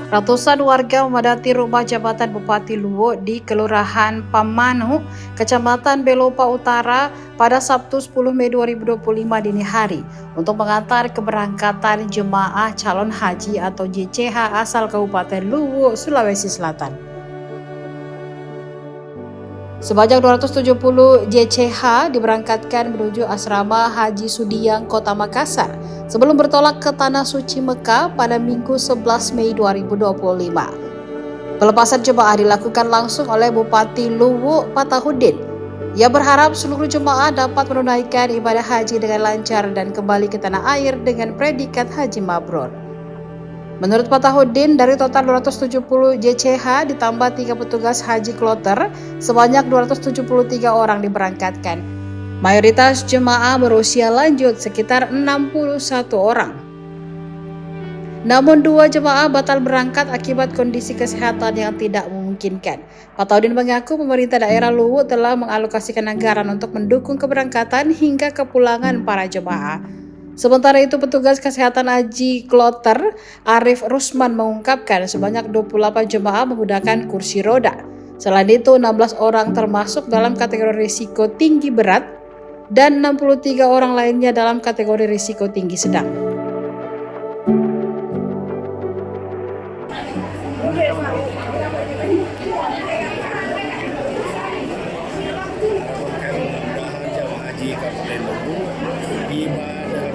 Ratusan warga memadati rumah jabatan Bupati Luwu di Kelurahan Pamanu, Kecamatan Belopa Utara pada Sabtu 10 Mei 2025 dini hari untuk mengantar keberangkatan jemaah calon haji atau JCH asal Kabupaten Luwu, Sulawesi Selatan. Sebanyak 270 JCH diberangkatkan menuju asrama Haji Sudiang, Kota Makassar sebelum bertolak ke Tanah Suci Mekah pada Minggu 11 Mei 2025. Pelepasan jemaah dilakukan langsung oleh Bupati Luwu, Fatahudin. Ia berharap seluruh jemaah dapat menunaikan ibadah haji dengan lancar dan kembali ke tanah air dengan predikat haji mabrur. Menurut Fatahudin, dari total 270 JCH ditambah 3 petugas haji kloter, sebanyak 273 orang diberangkatkan. Mayoritas jemaah berusia lanjut sekitar 61 orang. Namun 2 jemaah batal berangkat akibat kondisi kesehatan yang tidak memungkinkan. Fatahudin mengaku pemerintah daerah Luwu telah mengalokasikan anggaran untuk mendukung keberangkatan hingga kepulangan para jemaah. Sementara itu, petugas kesehatan haji kloter Arif Rusman mengungkapkan sebanyak 28 jemaah menggunakan kursi roda. Selain itu, 16 orang termasuk dalam kategori risiko tinggi berat dan 63 orang lainnya dalam kategori risiko tinggi sedang.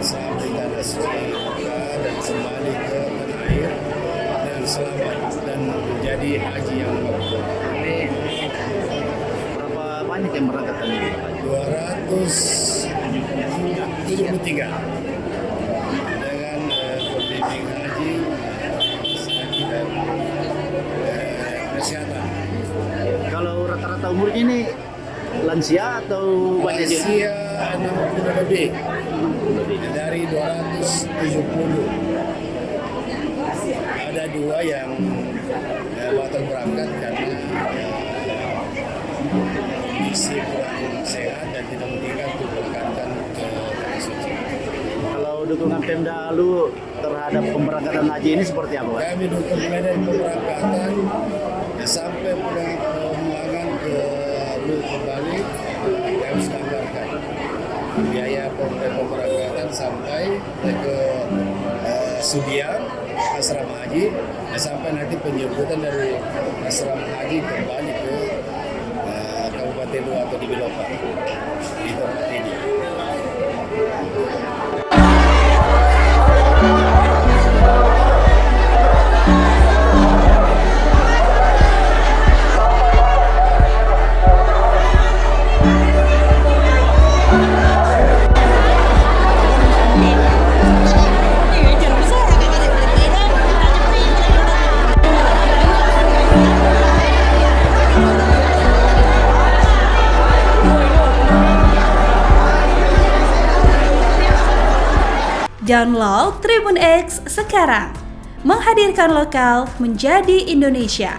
Sampai Tanah Suci Mekah dan kembali ke tanah air dengan selamat dan menjadi haji yang mabrur. Berapa banyak yang berangkat tadi? 273 dengan pembimbing haji dan kesehatan. Kalau rata-rata umurnya ini lansia atau banyak juga? Lansia 60 lebih. Dari 270 ada 2 yang batal berangkat karena kondisi kurang sehat dan tidak memungkinkan untuk berangkatkan ke Tanah Suci. Kalau dukungan Pemda Luwu terhadap pemberangkatan haji ini seperti apa, Pak? Kami dukung mulai dari pemberangkatan sampai pemulangan ke Luwu kembali. Kami sudah anggarkan biaya pemberangkatan sampai ke Sudiang asrama haji dan sampai nanti penjemputan dari asrama haji kembali ke Kabupaten Luwu atau di Belopa di tempat ini. Download Tribun X sekarang, menghadirkan lokal menjadi Indonesia.